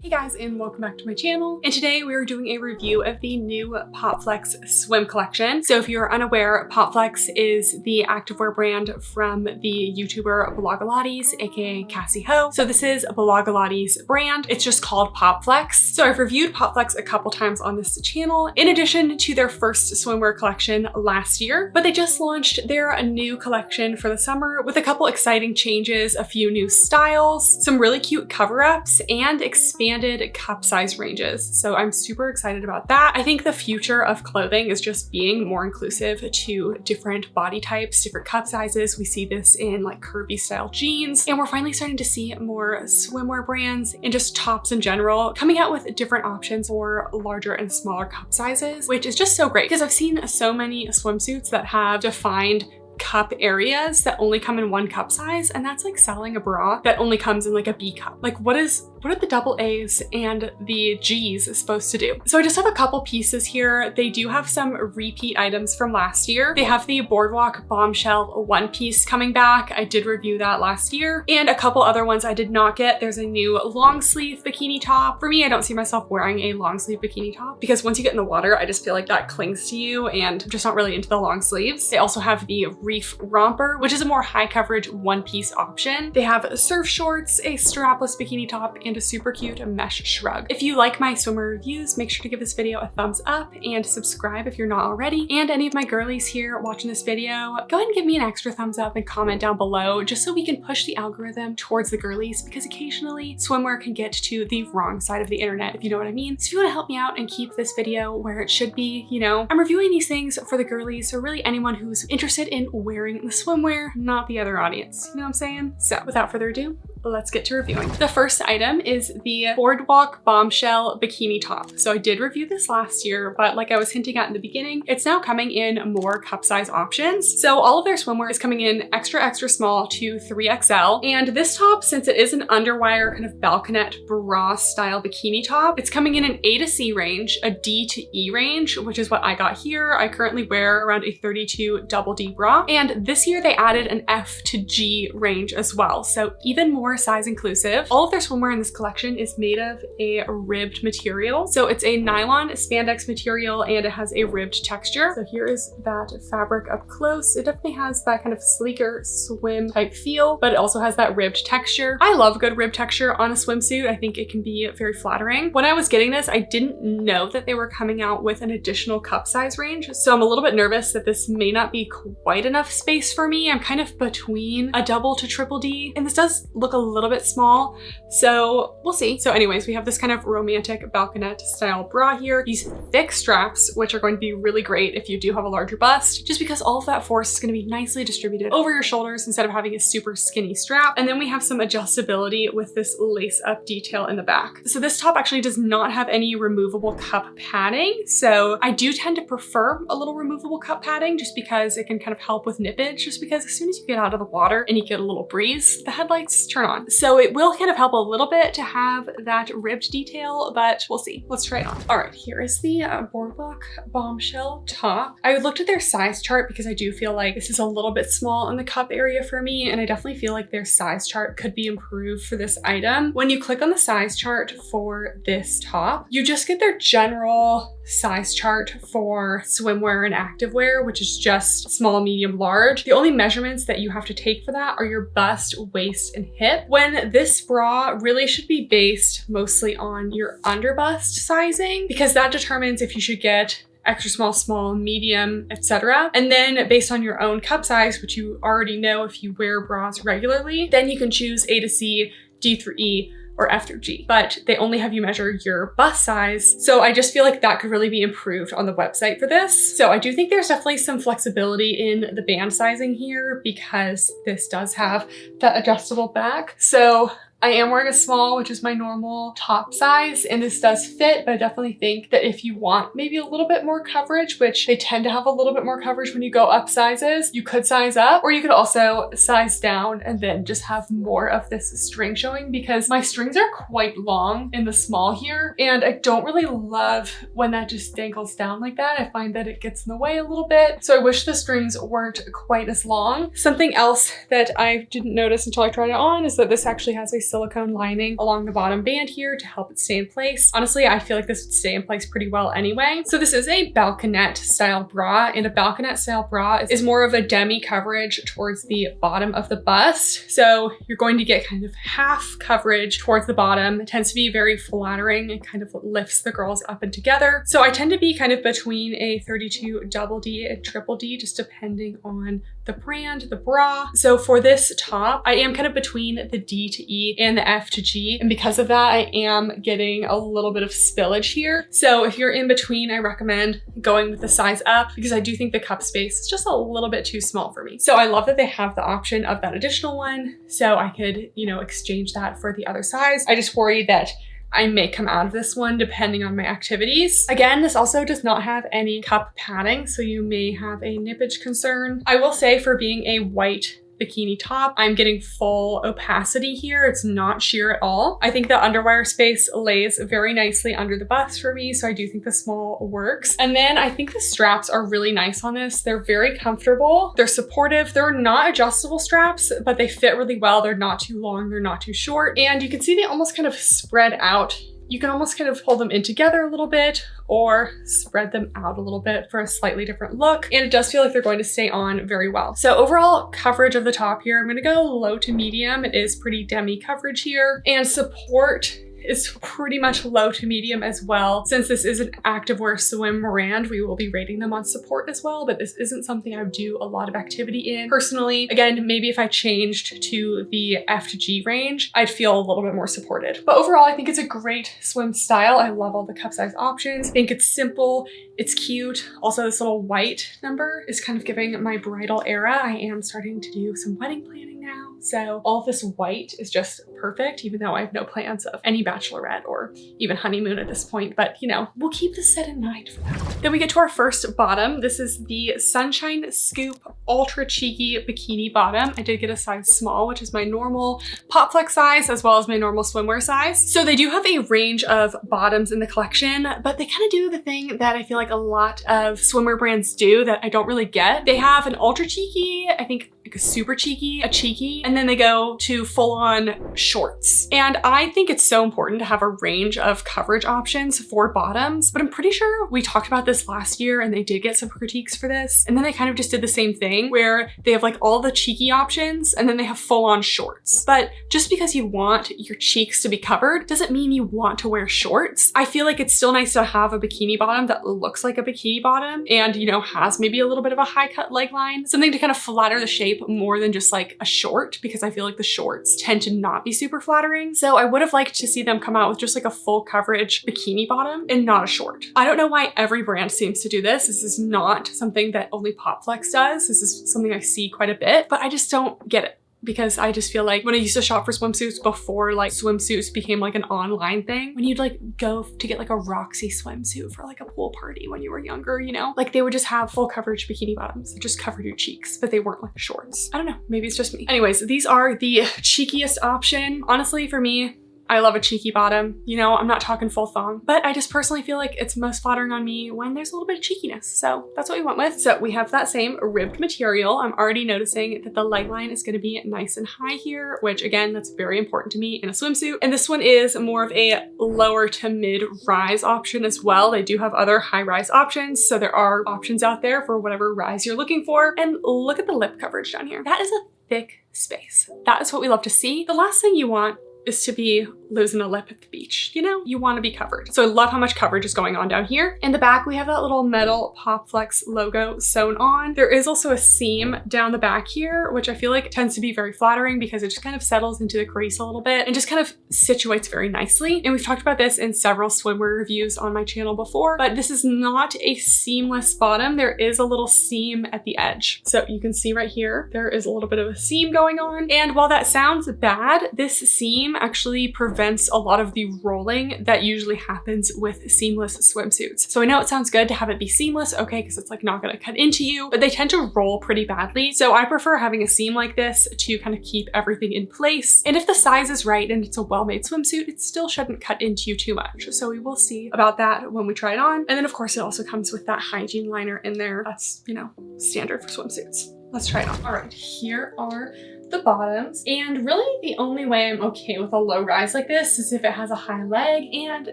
Hey guys, and welcome back to my channel. And today we are doing a review of the new POPFLEX swim collection. So if you're unaware, POPFLEX is the activewear brand from the YouTuber Blogilates, aka Cassey Ho. So this is Blogilates' brand. It's just called POPFLEX. So I've reviewed POPFLEX a couple times on this channel, in addition to their first swimwear collection last year. But they just launched their new collection for the summer with a couple exciting changes, a few new styles, some really cute cover-ups, and expanded cup size ranges. So I'm super excited about that. I think the future of clothing is just being more inclusive to different body types, different cup sizes. We see this in like curvy style jeans, and we're finally starting to see more swimwear brands and just tops in general coming out with different options for larger and smaller cup sizes, which is just so great because I've seen so many swimsuits that have defined cup areas that only come in one cup size, and that's like selling a bra that only comes in like a B cup. Like what are the double A's and the G's supposed to do? So I just have a couple pieces here. They do have some repeat items from last year. They have the Boardwalk Bombshell one piece coming back. I did review that last year, and a couple other ones I did not get. There's a new long sleeve bikini top. For me, I don't see myself wearing a long sleeve bikini top because once you get in the water, I just feel like that clings to you, and I'm just not really into the long sleeves. They also have the Reef Romper, which is a more high coverage one piece option. They have surf shorts, a strapless bikini top, and a super cute mesh shrug. If you like my swimwear reviews, make sure to give this video a thumbs up and subscribe if you're not already. And any of my girlies here watching this video, go ahead and give me an extra thumbs up and comment down below just so we can push the algorithm towards the girlies, because occasionally swimwear can get to the wrong side of the internet, if you know what I mean. So if you want to help me out and keep this video where it should be, you know, I'm reviewing these things for the girlies, so really anyone who's interested in wearing the swimwear, not the other audience. You know what I'm saying? So without further ado, let's get to reviewing. The first item is the Boardwalk Bombshell bikini top. So I did review this last year, but like I was hinting at in the beginning, it's now coming in more cup size options. So all of their swimwear is coming in extra, extra small to 3XL. And this top, since it is an underwire kind of balconette bra style bikini top, it's coming in an A to C range, a D to E range, which is what I got here. I currently wear around a 32 double D bra. And this year they added an F to G range as well. So even more size inclusive. All of their swimwear in this collection is made of a ribbed material. So it's a nylon spandex material and it has a ribbed texture. So here is that fabric up close. It definitely has that kind of sleeker swim type feel, but it also has that ribbed texture. I love good ribbed texture on a swimsuit. I think it can be very flattering. When I was getting this, I didn't know that they were coming out with an additional cup size range. So I'm a little bit nervous that this may not be quite enough space for me. I'm kind of between a double to triple D, and this does look a little bit small, so we'll see. So anyways, we have this kind of romantic balconette style bra here. These thick straps, which are going to be really great if you do have a larger bust, just because all of that force is going to be nicely distributed over your shoulders instead of having a super skinny strap. And then we have some adjustability with this lace up detail in the back. So this top actually does not have any removable cup padding. So I do tend to prefer a little removable cup padding just because it can kind of help with nippage, just because as soon as you get out of the water and you get a little breeze, the headlights turn on. So it will kind of help a little bit to have that ribbed detail, but we'll see. Let's try it on. All right, here is the Boardwalk Bombshell top. I looked at their size chart because I do feel like this is a little bit small in the cup area for me, and I definitely feel like their size chart could be improved for this item. When you click on the size chart for this top, you just get their general size chart for swimwear and activewear, which is just small, medium, large. The only measurements that you have to take for that are your bust, waist, and hip, when this bra really should be based mostly on your underbust sizing, because that determines if you should get extra small, small, medium, etc. And then based on your own cup size, which you already know if you wear bras regularly, then you can choose A to C, D through E, or F through G, but they only have you measure your bust size. So I just feel like that could really be improved on the website for this. So I do think there's definitely some flexibility in the band sizing here because this does have that adjustable back. So I am wearing a small, which is my normal top size, and this does fit, but I definitely think that if you want maybe a little bit more coverage, which they tend to have a little bit more coverage when you go up sizes, you could size up, or you could also size down and then just have more of this string showing, because my strings are quite long in the small here, and I don't really love when that just dangles down like that. I find that it gets in the way a little bit, so I wish the strings weren't quite as long. Something else that I didn't notice until I tried it on is that this actually has a silicone lining along the bottom band here to help it stay in place. Honestly, I feel like this would stay in place pretty well anyway. So this is a balconette style bra, and a balconette style bra is more of a demi coverage towards the bottom of the bust. So you're going to get kind of half coverage towards the bottom. It tends to be very flattering and kind of lifts the girls up and together. So I tend to be kind of between a 32 double D and triple D, just depending on the brand, the bra. So for this top, I am kind of between the D to E and the F to G. And because of that, I am getting a little bit of spillage here. So if you're in between, I recommend going with the size up because I do think the cup space is just a little bit too small for me. So I love that they have the option of that additional one. So I could, you know, exchange that for the other size. I just worry that I may come out of this one depending on my activities. Again, this also does not have any cup padding, so you may have a nippage concern. I will say for being a white bikini top, I'm getting full opacity here. It's not sheer at all. I think the underwire space lays very nicely under the bust for me, so I do think the small works. And then I think the straps are really nice on this. They're very comfortable. They're supportive. They're not adjustable straps, but they fit really well. They're not too long. They're not too short. And you can see they almost kind of spread out. You can almost kind of pull them in together a little bit or spread them out a little bit for a slightly different look. And it does feel like they're going to stay on very well. So overall coverage of the top here, I'm gonna go low to medium. It is pretty demi coverage here. And support is pretty much low to medium as well. Since this is an activewear swim brand, we will be rating them on support as well, but this isn't something I would do a lot of activity in. Personally, again, maybe if I changed to the F to G range, I'd feel a little bit more supported. But overall, I think it's a great swim style. I love all the cup size options. I think it's simple, it's cute. Also, this little white number is kind of giving my bridal era. I am starting to do some wedding planning now. So all of this white is just perfect, even though I have no plans of any bachelorette or even honeymoon at this point, but you know, we'll keep this set in mind for that. Then we get to our first bottom. This is the Sunshine Scoop Ultra Cheeky Bikini Bottom. I did get a size small, which is my normal POPFLEX size, as well as my normal swimwear size. So they do have a range of bottoms in the collection, but they kind of do the thing that I feel like a lot of swimwear brands do that I don't really get. They have an ultra cheeky, I think like a super cheeky, a cheeky, and then they go to full-on shorts. And I think it's so important to have a range of coverage options for bottoms, but I'm pretty sure we talked about this last year and they did get some critiques for this. And then they kind of just did the same thing where they have like all the cheeky options and then they have full-on shorts. But just because you want your cheeks to be covered doesn't mean you want to wear shorts. I feel like it's still nice to have a bikini bottom that looks like a bikini bottom and, you know, has maybe a little bit of a high cut leg line, something to kind of flatter the shape more than just like a short, because I feel like the shorts tend to not be super flattering. So I would have liked to see them come out with just like a full coverage bikini bottom and not a short. I don't know why every brand seems to do this. This is not something that only POPFLEX does. This is something I see quite a bit, but I just don't get it. Because I just feel like when I used to shop for swimsuits before like swimsuits became like an online thing, when you'd like go to get like a Roxy swimsuit for like a pool party when you were younger, you know, like they would just have full coverage bikini bottoms that just covered your cheeks, but they weren't like shorts. I don't know, maybe it's just me. Anyways, these are the cheekiest option. Honestly, for me, I love a cheeky bottom. You know, I'm not talking full thong, but I just personally feel like it's most flattering on me when there's a little bit of cheekiness. So that's what we went with. So we have that same ribbed material. I'm already noticing that the leg line is gonna be nice and high here, which again, that's very important to me in a swimsuit. And this one is more of a lower to mid rise option as well. They do have other high rise options. So there are options out there for whatever rise you're looking for. And look at the lip coverage down here. That is a thick space. That is what we love to see. The last thing you want is to be losing a lip at the beach. You know, you want to be covered. So I love how much coverage is going on down here. In the back, we have that little metal POPFLEX logo sewn on. There is also a seam down the back here, which I feel like tends to be very flattering because it just kind of settles into the crease a little bit and just kind of situates very nicely. And we've talked about this in several swimwear reviews on my channel before, but this is not a seamless bottom. There is a little seam at the edge. So you can see right here, there is a little bit of a seam going on. And while that sounds bad, this seam actually prevents a lot of the rolling that usually happens with seamless swimsuits. So I know it sounds good to have it be seamless, okay, because it's like not gonna cut into you, but they tend to roll pretty badly. So I prefer having a seam like this to kind of keep everything in place. And if the size is right and it's a well-made swimsuit, it still shouldn't cut into you too much. So we will see about that when we try it on. And then of course it also comes with that hygiene liner in there. That's, you know, standard for swimsuits. Let's try it on. All right, here are the bottoms. And really the only way I'm okay with a low rise like this is if it has a high leg, and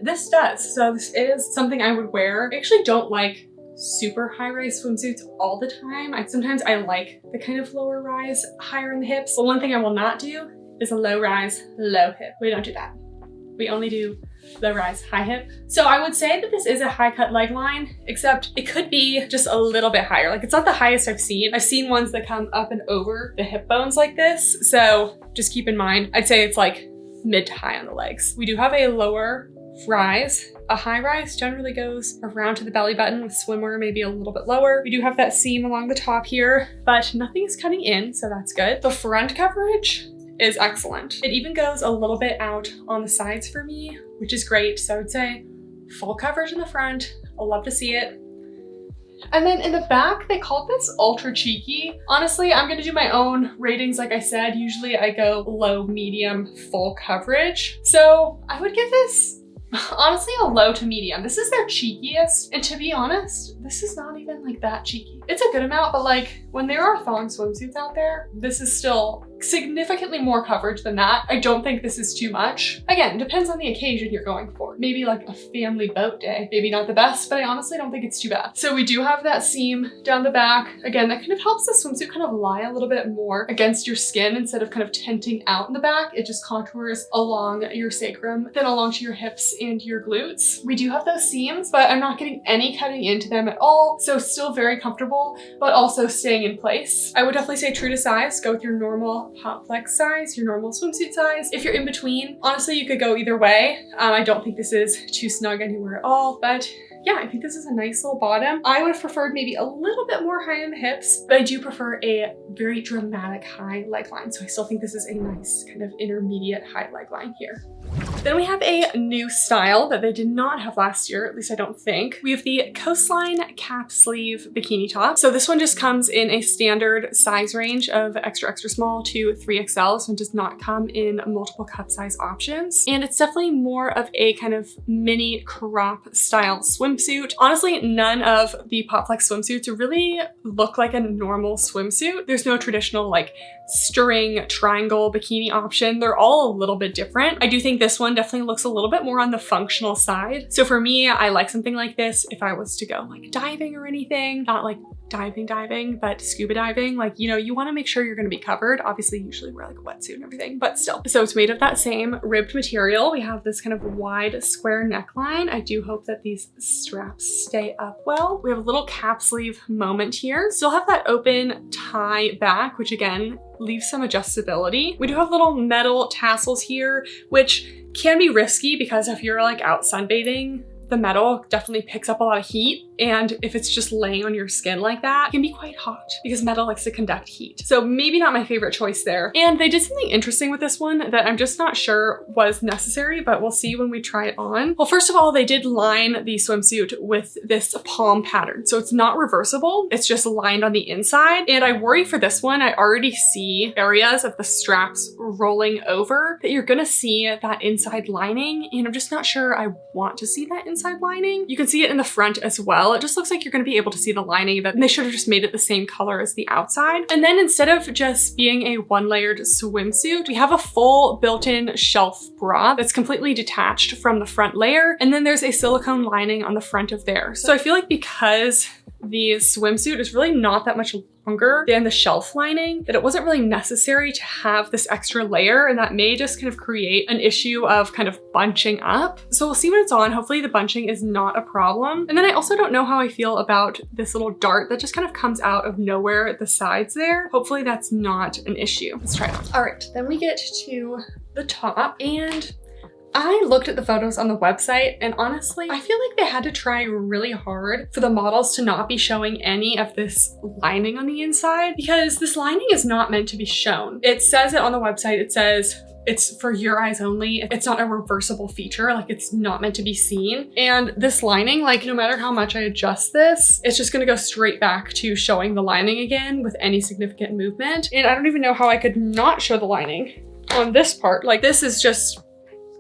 this does. So this is something I would wear. I actually don't like super high rise swimsuits all the time. Sometimes I like the kind of lower rise, higher in the hips. But one thing I will not do is a low rise, low hip. We don't do that. We only do low rise, high hip. So I would say that this is a high cut leg line, except it could be just a little bit higher. Like, it's not the highest I've seen. I've seen ones that come up and over the hip bones like this. So just keep in mind, I'd say it's like mid to high on the legs. We do have a lower rise. A high rise generally goes around to the belly button, with swimwear maybe a little bit lower. We do have that seam along the top here, but nothing is cutting in, so that's good. The front coverage is excellent. It even goes a little bit out on the sides for me, which is great. So I would say full coverage in the front. I'll love to see it. And then in the back, they called this ultra cheeky. Honestly, I'm gonna do my own ratings. Like I said, usually I go low, medium, full coverage. So I would give this honestly a low to medium. This is their cheekiest. And to be honest, this is not even like that cheeky. It's a good amount, but like when there are thong swimsuits out there, this is still significantly more coverage than that. I don't think this is too much. Again, depends on the occasion you're going for. Maybe like a family boat day, maybe not the best, but I honestly don't think it's too bad. So we do have that seam down the back. Again, that kind of helps the swimsuit kind of lie a little bit more against your skin instead of kind of tenting out in the back. It just contours along your sacrum, then along to your hips and your glutes. We do have those seams, but I'm not getting any cutting into them at all. So still very comfortable, but also staying in place. I would definitely say true to size, go with your normal POPFLEX size, your normal swimsuit size. If you're in between, honestly, you could go either way. I don't think this is too snug anywhere at all, but yeah, I think this is a nice little bottom. I would have preferred maybe a little bit more high in the hips, but I do prefer a very dramatic high leg line. So I still think this is a nice kind of intermediate high leg line here. Then we have a new style that they did not have last year, at least I don't think. We have the Coastline cap sleeve bikini top. So this one just comes in a standard size range of extra, extra small to 3XL, so it does not come in multiple cup size options. And it's definitely more of a kind of mini crop style swimsuit. Honestly, none of the POPFLEX swimsuits really look like a normal swimsuit. There's no traditional like string triangle bikini option. They're all a little bit different. I do think this one definitely looks a little bit more on the functional side. So for me, I like something like this if I was to go like diving or anything, not like diving, but scuba diving. Like, you know, you want to make sure you're going to be covered. Obviously, you usually wear like a wetsuit and everything, but still. So it's made of that same ribbed material. We have this kind of wide square neckline. I do hope that these straps stay up well. We have a little cap sleeve moment here. Still have that open tie back, which again, leaves some adjustability. We do have little metal tassels here, which can be risky because if you're like out sunbathing, the metal definitely picks up a lot of heat. And if it's just laying on your skin like that, it can be quite hot because metal likes to conduct heat. So maybe not my favorite choice there. And they did something interesting with this one that I'm just not sure was necessary, but we'll see when we try it on. Well, first of all, they did line the swimsuit with this palm pattern. So it's not reversible. It's just lined on the inside. And I worry for this one, I already see areas of the straps rolling over that you're gonna see that inside lining. And I'm just not sure I want to see that inside lining. You can see it in the front as well. It just looks like you're going to be able to see the lining, but they should have just made it the same color as the outside. And then instead of just being a one-layered swimsuit, we have a full built-in shelf bra that's completely detached from the front layer. And then there's a silicone lining on the front of there. So I feel like because the swimsuit is really not that much longer than the shelf lining, that it wasn't really necessary to have this extra layer, and that may just kind of create an issue of kind of bunching up. So we'll see when it's on. Hopefully the bunching is not a problem. And then I also don't know how I feel about this little dart that just kind of comes out of nowhere at the sides there. Hopefully that's not an issue. Let's try it on. All right, then we get to the top, and I looked at the photos on the website, and honestly, I feel like they had to try really hard for the models to not be showing any of this lining on the inside, because this lining is not meant to be shown. It says it on the website. It says it's for your eyes only. It's not a reversible feature. Like, it's not meant to be seen. And this lining, like, no matter how much I adjust this, it's just gonna go straight back to showing the lining again with any significant movement. And I don't even know how I could not show the lining on this part. Like, this is just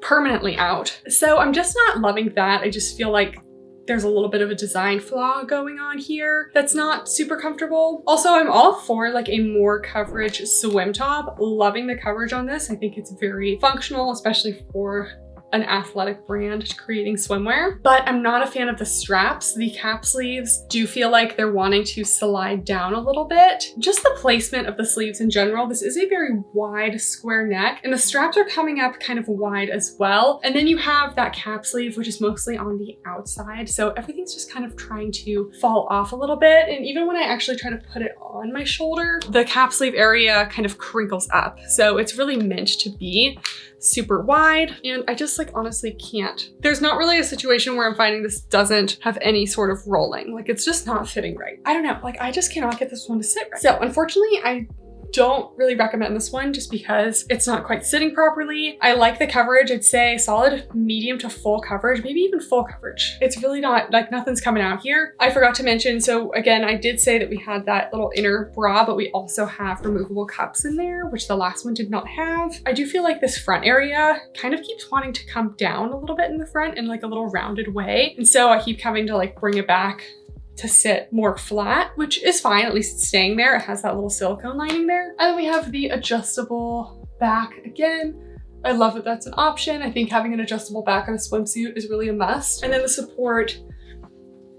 permanently out. So I'm just not loving that. I just feel like there's a little bit of a design flaw going on here that's not super comfortable. Also, I'm all for like a more coverage swim top. Loving the coverage on this. I think it's very functional, especially for an athletic brand creating swimwear, but I'm not a fan of the straps. The cap sleeves do feel like they're wanting to slide down a little bit. Just the placement of the sleeves in general. This is a very wide square neck and the straps are coming up kind of wide as well. And then you have that cap sleeve, which is mostly on the outside. So everything's just kind of trying to fall off a little bit. And even when I actually try to put it on my shoulder, the cap sleeve area kind of crinkles up. So it's really meant to be super wide, and I just like honestly can't. There's not really a situation where I'm finding this doesn't have any sort of rolling. Like it's just not fitting right. I don't know, like I just cannot get this one to sit right. So unfortunately, I don't really recommend this one just because it's not quite sitting properly. I like the coverage. I'd say solid medium to full coverage, maybe even full coverage. It's really not like nothing's coming out here. I forgot to mention, so again, I did say that we had that little inner bra, but we also have removable cups in there, which the last one did not have. I do feel like this front area kind of keeps wanting to come down a little bit in the front in like a little rounded way. And so I keep having to like bring it back to sit more flat, which is fine, at least it's staying there. It has that little silicone lining there. And then we have the adjustable back again. I love that that's an option. I think having an adjustable back on a swimsuit is really a must. And then the support,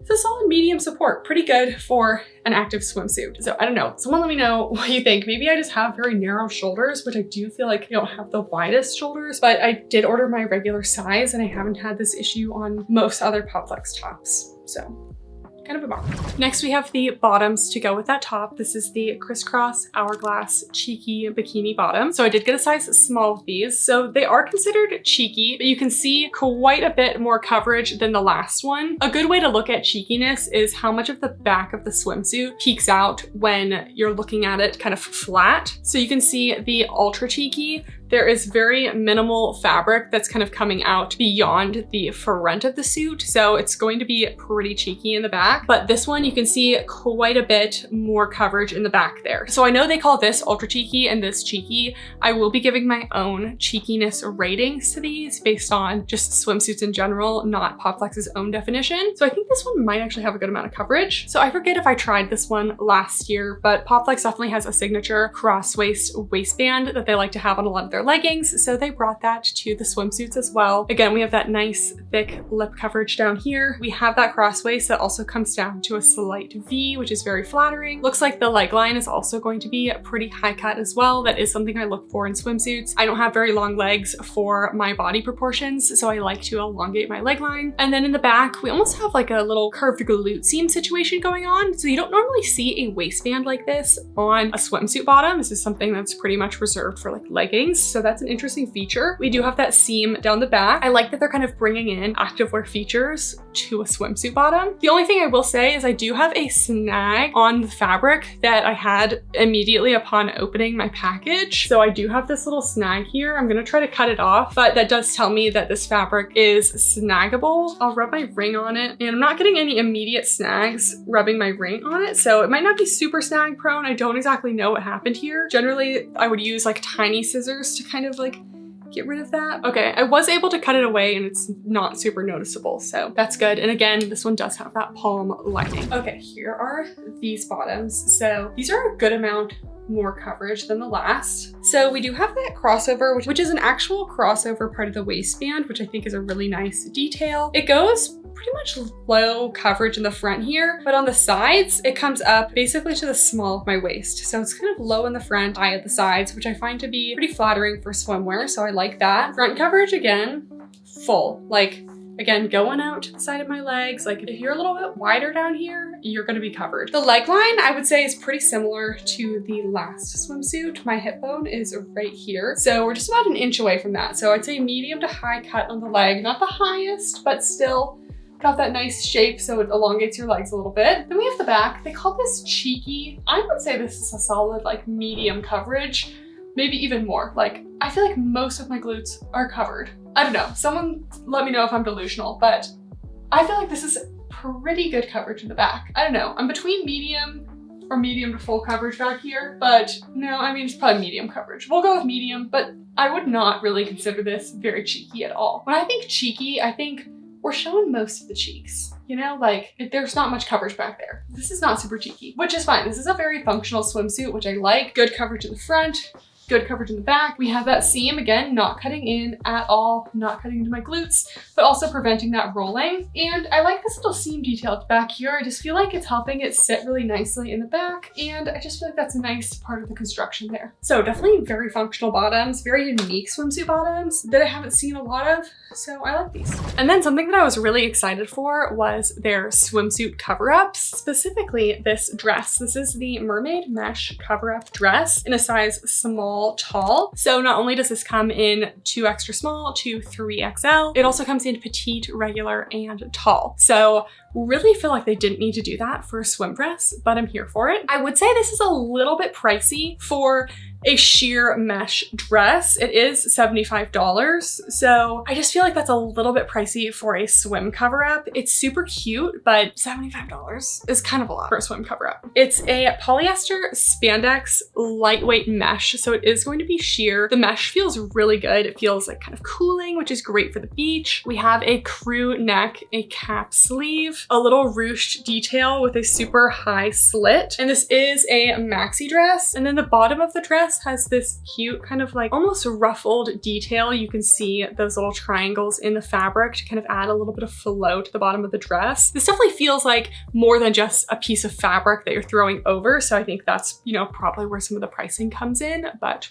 it's a solid medium support, pretty good for an active swimsuit. So I don't know, someone let me know what you think. Maybe I just have very narrow shoulders, which I do feel like I don't have the widest shoulders, but I did order my regular size and I haven't had this issue on most other POPFLEX tops. So kind of a bummer. Next, we have the bottoms to go with that top. This is the Crisscross Hourglass Cheeky Bikini bottom. So I did get a size small of these. So they are considered cheeky, but you can see quite a bit more coverage than the last one. A good way to look at cheekiness is how much of the back of the swimsuit peeks out when you're looking at it kind of flat. So you can see the ultra cheeky, there is very minimal fabric that's kind of coming out beyond the front of the suit. So it's going to be pretty cheeky in the back, but this one you can see quite a bit more coverage in the back there. So I know they call this ultra cheeky and this cheeky. I will be giving my own cheekiness ratings to these based on just swimsuits in general, not POPFLEX's own definition. So I think this one might actually have a good amount of coverage. So I forget if I tried this one last year, but POPFLEX definitely has a signature cross-waist waistband that they like to have on a lot of their leggings, so they brought that to the swimsuits as well. Again, we have that nice thick lip coverage down here. We have that cross waist that also comes down to a slight V, which is very flattering. Looks like the leg line is also going to be pretty high cut as well. That is something I look for in swimsuits. I don't have very long legs for my body proportions, so I like to elongate my leg line. And then in the back, we almost have like a little curved glute seam situation going on. So you don't normally see a waistband like this on a swimsuit bottom. This is something that's pretty much reserved for like leggings. So that's an interesting feature. We do have that seam down the back. I like that they're kind of bringing in activewear features to a swimsuit bottom. The only thing I will say is I do have a snag on the fabric that I had immediately upon opening my package. So I do have this little snag here. I'm gonna try to cut it off, but that does tell me that this fabric is snaggable. I'll rub my ring on it, and I'm not getting any immediate snags rubbing my ring on it, so it might not be super snag prone. I don't exactly know what happened here. Generally, I would use like tiny scissors to kind of like get rid of that. Okay, I was able to cut it away and it's not super noticeable, so that's good. And again, this one does have that palm lining. Okay, here are these bottoms. So these are a good amount more coverage than the last. So we do have that crossover, which is an actual crossover part of the waistband, which I think is a really nice detail. It goes pretty much low coverage in the front here, but on the sides, it comes up basically to the small of my waist. So it's kind of low in the front, high at the sides, which I find to be pretty flattering for swimwear. So I like that. Front coverage, again, full. Like, again, going out to the side of my legs. Like if you're a little bit wider down here, you're gonna be covered. The leg line, I would say, is pretty similar to the last swimsuit. My hip bone is right here. So we're just about an inch away from that. So I'd say medium to high cut on the leg. Not the highest, but still got that nice shape so it elongates your legs a little bit. Then we have the back. They call this cheeky. I would say this is a solid like medium coverage, maybe even more. Like I feel like most of my glutes are covered. I don't know, someone let me know if I'm delusional, but I feel like this is pretty good coverage in the back. I don't know, I'm between medium or medium to full coverage back here, but no, I mean, it's probably medium coverage. We'll go with medium, but I would not really consider this very cheeky at all. When I think cheeky, I think we're showing most of the cheeks. You know, like there's not much coverage back there. This is not super cheeky, which is fine. This is a very functional swimsuit, which I like. Good coverage in the front, good coverage in the back. We have that seam, again, not cutting in at all, not cutting into my glutes, but also preventing that rolling. And I like this little seam detail at the back here. I just feel like it's helping it sit really nicely in the back. And I just feel like that's a nice part of the construction there. So definitely very functional bottoms, very unique swimsuit bottoms that I haven't seen a lot of. So I like these. And then something that I was really excited for was their swimsuit cover-ups, specifically this dress. This is the Mermaid mesh cover-up dress in a size small, tall. So not only does this come in 2 extra small to 3XL, it also comes in petite, regular, and tall. So really feel like they didn't need to do that for a swim dress, but I'm here for it. I would say this is a little bit pricey for a sheer mesh dress. It is $75. So I just feel like that's a little bit pricey for a swim cover up. It's super cute, but $75 is kind of a lot for a swim cover up. It's a polyester spandex lightweight mesh. So it is going to be sheer. The mesh feels really good. It feels like kind of cooling, which is great for the beach. We have a crew neck, a cap sleeve, a little ruched detail with a super high slit. And this is a maxi dress. And then the bottom of the dress has this cute kind of like almost ruffled detail. You can see those little triangles in the fabric to kind of add a little bit of flow to the bottom of the dress. This definitely feels like more than just a piece of fabric that you're throwing over. So I think that's, you know, probably where some of the pricing comes in, but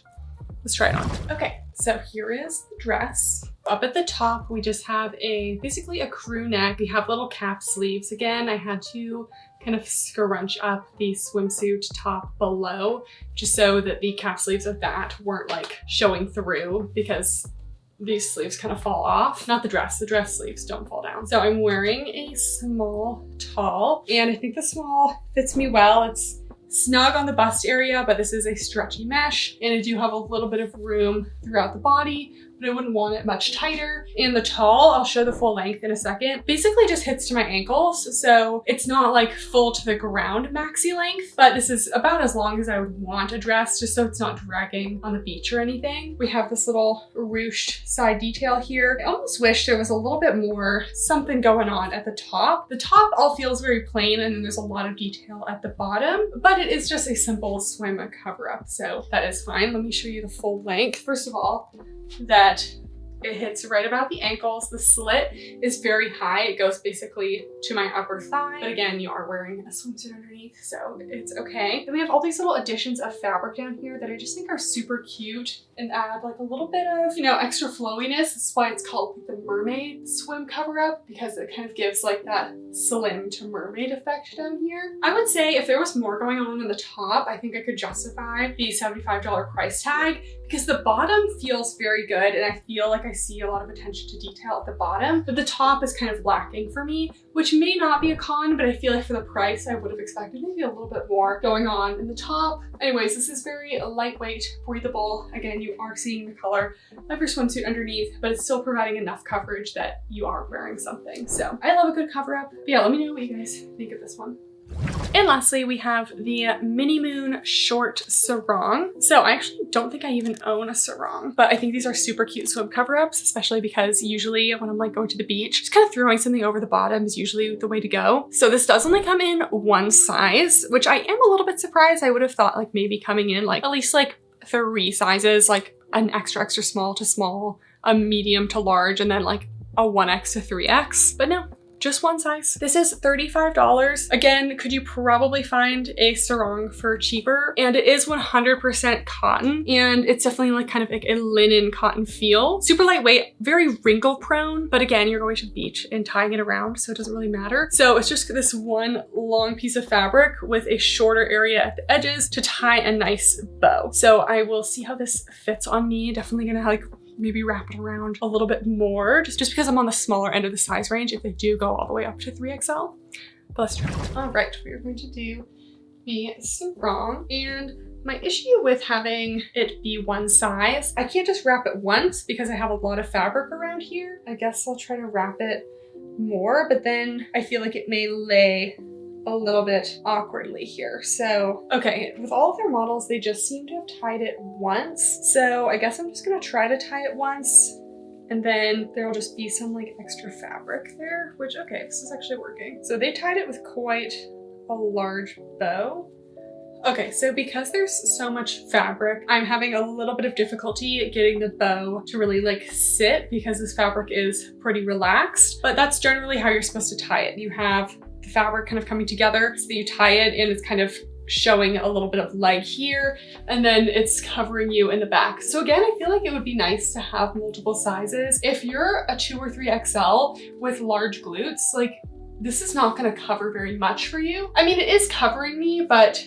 let's try it on. Okay, so here is the dress. Up at the top, we just have basically a crew neck. We have little cap sleeves. Again, I had to kind of scrunch up the swimsuit top below just so that the cap sleeves of that weren't like showing through, because these sleeves kind of fall off. Not the dress sleeves don't fall down. So I'm wearing a small tall, and I think the small fits me well. It's snug on the bust area, but this is a stretchy mesh, and I do have a little bit of room throughout the body, but I wouldn't want it much tighter. And the tall, I'll show the full length in a second, basically just hits to my ankles. So it's not like full to the ground maxi length, but this is about as long as I would want a dress, just so it's not dragging on the beach or anything. We have this little ruched side detail here. I almost wish there was a little bit more something going on at the top. The top all feels very plain, and then there's a lot of detail at the bottom, but it is just a simple swim cover up. So that is fine. Let me show you the full length. First of all, that it hits right about the ankles. The slit is very high. It goes basically to my upper thigh. But again, you are wearing a swimsuit underneath, so it's okay. Then we have all these little additions of fabric down here that I just think are super cute and add like a little bit of, you know, extra flowiness. That's why it's called the Mermaid swim cover up, because it kind of gives like that slim to mermaid effect down here. I would say if there was more going on in the top, I think I could justify the $75 price tag, because the bottom feels very good, and I feel like I see a lot of attention to detail at the bottom, but the top is kind of lacking for me, which may not be a con, but I feel like for the price, I would have expected maybe a little bit more going on in the top. Anyways, this is very lightweight, breathable. Again, you are seeing the color of your swimsuit underneath, but it's still providing enough coverage that you are wearing something. So I love a good cover up. But yeah, let me know what you guys think of this one. And lastly, we have the Minimoon short sarong. So I actually don't think I even own a sarong, but I think these are super cute swim cover-ups, especially because usually when I'm like going to the beach, just kind of throwing something over the bottom is usually the way to go. So this does only come in one size, which I am a little bit surprised. I would have thought like maybe coming in like at least like 3 sizes, like an extra small to small, a medium to large, and then like a 1X to 3X, but no. Just one size. This is $35. Again, could you probably find a sarong for cheaper? And it is 100% cotton, and it's definitely like kind of like a linen cotton feel. Super lightweight, very wrinkle prone, but again, you're going to the beach and tying it around, so it doesn't really matter. So it's just this one long piece of fabric with a shorter area at the edges to tie a nice bow. So I will see how this fits on me. Definitely gonna like maybe wrap it around a little bit more, just because I'm on the smaller end of the size range if they do go all the way up to 3XL. But let's try it. All right, we're going to do the sarong. And my issue with having it be one size, I can't just wrap it once because I have a lot of fabric around here. I guess I'll try to wrap it more, but then I feel like it may lay a little bit awkwardly here. So, okay, with all of their models, they just seem to have tied it once. So I guess I'm just gonna try to tie it once And then there'll just be some like extra fabric there, which, okay, this is actually working. So they tied it with quite a large bow. Okay, so because there's so much fabric, I'm having a little bit of difficulty getting the bow to really like sit because this fabric is pretty relaxed, but that's generally how you're supposed to tie it. You have the fabric kind of coming together so that you tie it and it's kind of showing a little bit of leg here, and then it's covering you in the back. So again, I feel like it would be nice to have multiple sizes. If you're a 2 or 3XL with large glutes, like this is not gonna cover very much for you. I mean, it is covering me, but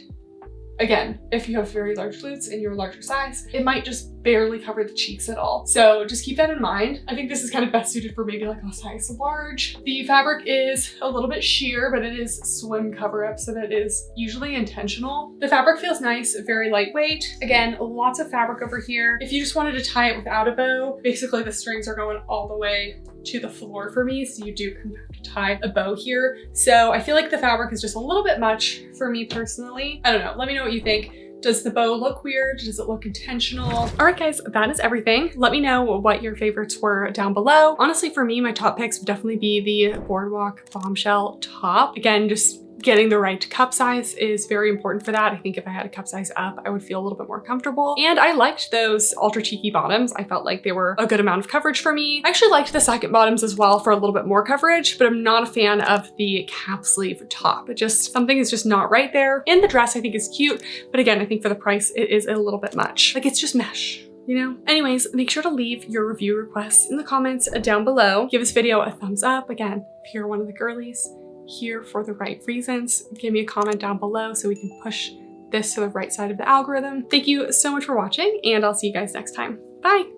again, if you have very large glutes and you're a larger size, it might just barely cover the cheeks at all. So just keep that in mind. I think this is kind of best suited for maybe like a size large. The fabric is a little bit sheer, but it is swim Coverup, so that is usually intentional. The fabric feels nice, very lightweight. Again, lots of fabric over here. If you just wanted to tie it without a bow, basically the strings are going all the way to the floor for me, so you do have to tie a bow here. So I feel like the fabric is just a little bit much for me personally. I don't know, let me know what you think. Does the bow look weird? Does it look intentional? All right guys, that is everything. Let me know what your favorites were down below. Honestly, for me, my top picks would definitely be the Boardwalk Bombshell top. Again, just getting the right cup size is very important for that. I think if I had a cup size up, I would feel a little bit more comfortable. And I liked those ultra cheeky bottoms. I felt like they were a good amount of coverage for me. I actually liked the second bottoms as well for a little bit more coverage, but I'm not a fan of the cap sleeve top. It just, something is just not right there. And the dress I think is cute, but again, I think for the price, it is a little bit much. Like it's just mesh, you know? Anyways, make sure to leave your review requests in the comments down below. Give this video a thumbs up. Again, if you're one of the girlies here for the right reasons, give me a comment down below so we can push this to the right side of the algorithm. Thank you so much for watching, and I'll see you guys next time. Bye.